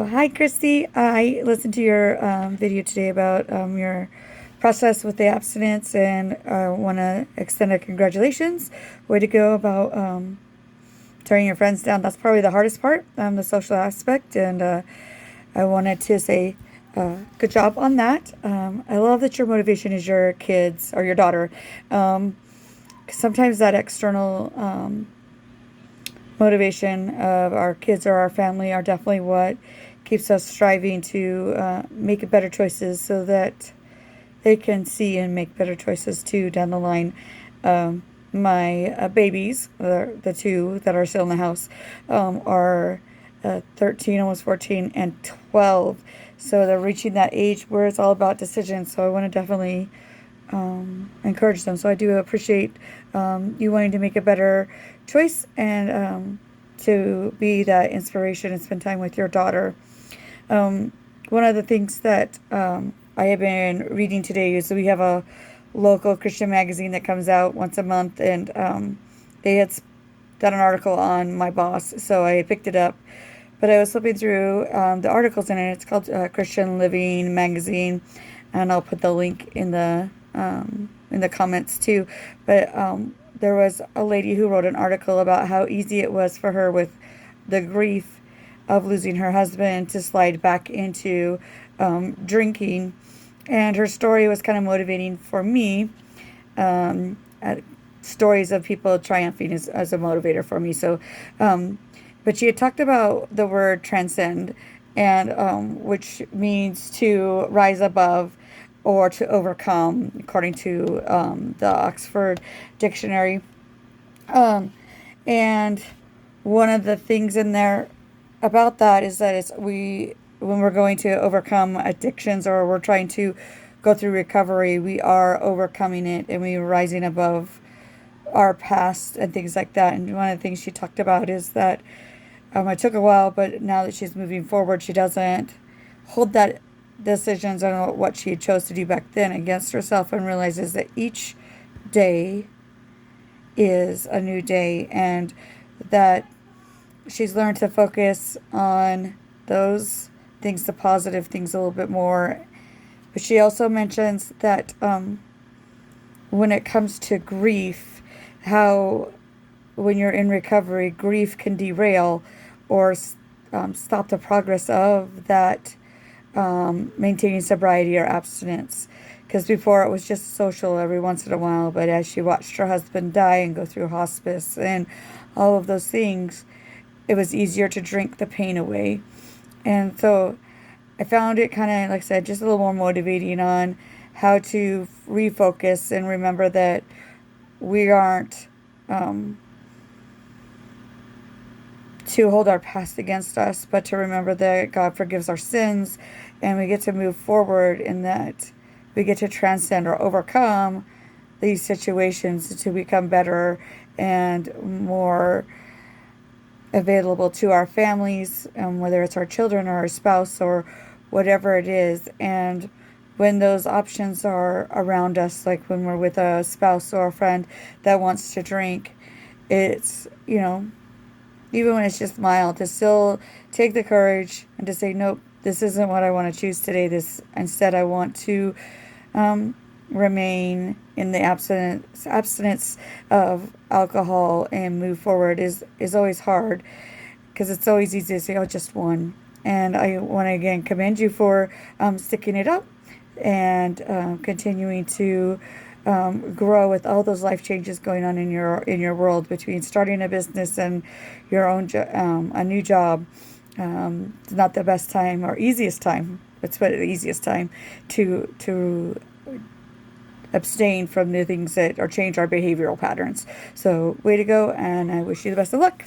Hi, Christy. I listened to your video today about your process with the abstinence, and I want to extend a congratulations. Way to go about turning your friends down. That's probably the hardest part, the social aspect, and I wanted to say good job on that. I love that your motivation is your kids or your daughter. 'Cause sometimes that external motivation of our kids or our family are definitely what keeps us striving to make better choices so that they can see and make better choices too down the line. My babies, the two that are still in the house, are 13, almost 14, and 12. So they're reaching that age where it's all about decisions. So I want to definitely encourage them. So I do appreciate you wanting to make a better choice and to be that inspiration and spend time with your daughter. One of the things that I have been reading today is that we have a local Christian magazine that comes out once a month, and they had done an article on my boss, so I picked it up. But I was flipping through the articles in it. It's called Christian Living Magazine, and I'll put the link in the comments too. But there was a lady who wrote an article about how easy it was for her with the grief of losing her husband to slide back into drinking. And her story was kind of motivating for me. Stories of people triumphing as a motivator for me. So, but she had talked about the word transcend, and which means to rise above or to overcome, according to the Oxford Dictionary. And one of the things in there about that is that when we're going to overcome addictions or we're trying to go through recovery, we are overcoming it and we are rising above our past and things like that. And one of the things she talked about is that it took a while, but now that she's moving forward, she doesn't hold that decisions on what she chose to do back then against herself, and realizes that each day is a new day, and that she's learned to focus on those things, the positive things, a little bit more. But she also mentions that when it comes to grief, how when you're in recovery, grief can derail or stop the progress of that maintaining sobriety or abstinence. Because before it was just social every once in a while, but as she watched her husband die and go through hospice and all of those things, it was easier to drink the pain away. And so I found it kind of, like I said, just a little more motivating on how to refocus and remember that we aren't to hold our past against us, but to remember that God forgives our sins, and we get to move forward in that we get to transcend or overcome these situations to become better and more available to our families, whether it's our children or our spouse or whatever it is. And when those options are around us, like when we're with a spouse or a friend that wants to drink, it's, even when it's just mild, to still take the courage and to say, nope, this isn't what I want to choose today. Instead, I want to remain in the abstinence of alcohol and move forward is always hard, because it's always easy to say, oh, just one. And I want to again commend you for sticking it up and continuing to grow with all those life changes going on in your world, between starting a business and your own a new job. It's not the best time or easiest time. It's the easiest time to abstain from the things that or change our behavioral patterns. So way to go, and I wish you the best of luck.